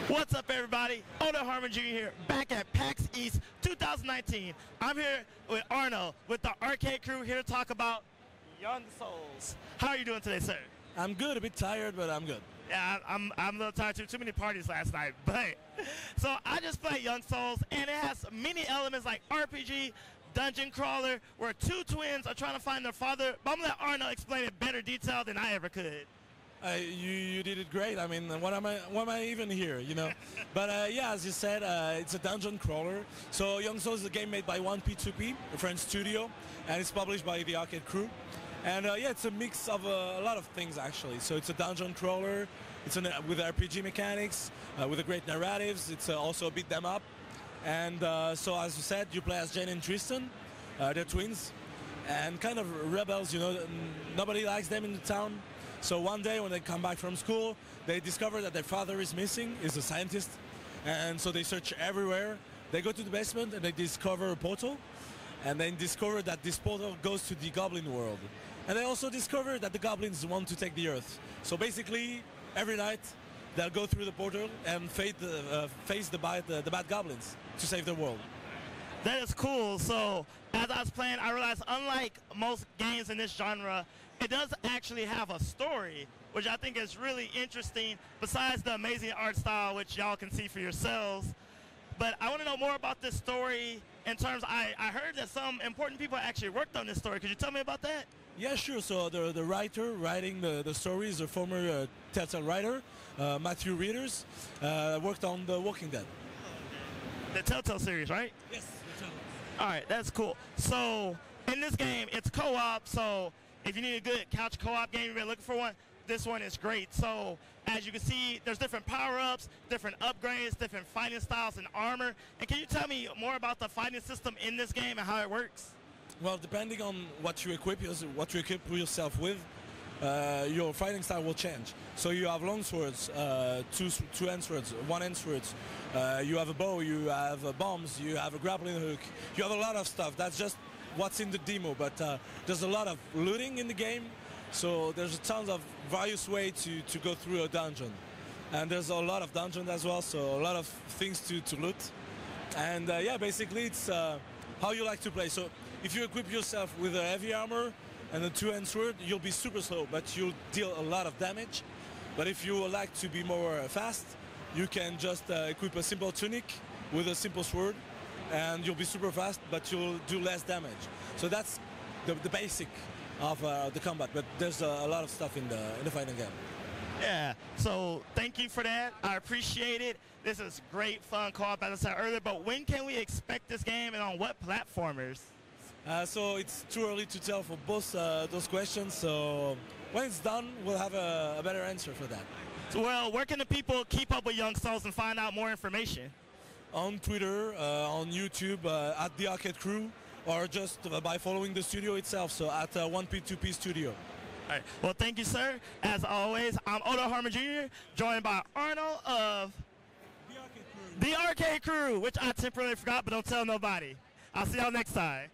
What's up, everybody? Oda Harmon Jr. here, back at PAX East 2019. I'm here with Arno, with the arcade crew, here to talk about Young Souls. How are you doing today, sir? I'm good, a bit tired, but I'm good. Yeah, I'm a little tired too. Too many parties last night, but so I just played Young Souls, and it has many elements like RPG, dungeon crawler, where two twins are trying to find their father. But I'm gonna let Arno explain it better detail than I ever could. You did it great. I mean, why am I even here, you know? But yeah, as you said, it's a dungeon crawler. So Young Souls is a game made by 1P2P, a French studio, and it's published by the arcade crew. And yeah, it's a mix of a lot of things actually. So it's a dungeon crawler, with RPG mechanics, with a great narratives. It's also a beat them up. And so as you said, you play as Jane and Tristan. They're twins and kind of rebels, you know. Nobody likes them in the town. So one day when they come back from school, they discover that their father is missing, is a scientist. And so they search everywhere. They go to the basement and they discover a portal. And then discover that this portal goes to the goblin world. And they also discover that the goblins want to take the earth. So basically, every night, they'll go through the portal and face the bad goblins to save the world. That is cool. So as I was playing, I realized unlike most games in this genre, it does actually have a story, which I think is really interesting, besides the amazing art style, which y'all can see for yourselves. But I want to know more about this story in terms, I heard that some important people actually worked on this story. Could you tell me about that? Yeah, sure. So the writer writing the story is a former Telltale writer, Matthew Reeders, worked on The Walking Dead. The Telltale series, right? Yes, the Telltale. All right, that's cool. So in this game, it's co-op, so if you need a good couch co-op game, you've been looking for one, this one is great. So as you can see, there's different power-ups, different upgrades, different fighting styles and armor. And can you tell me more about the fighting system in this game and how it works? Well, depending on what you equip yourself with, your fighting style will change. So you have long swords, two end swords, one end swords. You have a bow, you have bombs, you have a grappling hook. You have a lot of stuff. That's just what's in the demo, but there's a lot of looting in the game. So there's a ton of various ways to go through a dungeon. And there's a lot of dungeons as well, so a lot of things to loot. And yeah, basically it's how you like to play. So if you equip yourself with a heavy armor and a two-hand sword, you'll be super slow, but you'll deal a lot of damage. But if you would like to be more fast, you can just equip a simple tunic with a simple sword, and you'll be super fast, but you'll do less damage. So that's the basic of the combat, but there's a lot of stuff in the fighting game. Yeah, so thank you for that. I appreciate it. This is great fun co-op, as I said earlier, but when can we expect this game and on what platformers? So it's too early to tell for both those questions, so when it's done, we'll have a better answer for that. So, well, where can the people keep up with Young Souls and find out more information? On Twitter, on YouTube, at the Arcade Crew, or just by following the studio itself, so at 1P2P Studio. All right. Well, thank you, sir. As always, I'm Oda Harmon Jr., joined by Arnold of The Arcade Crew. The Arcade Crew, which I temporarily forgot, but don't tell nobody. I'll see y'all next time.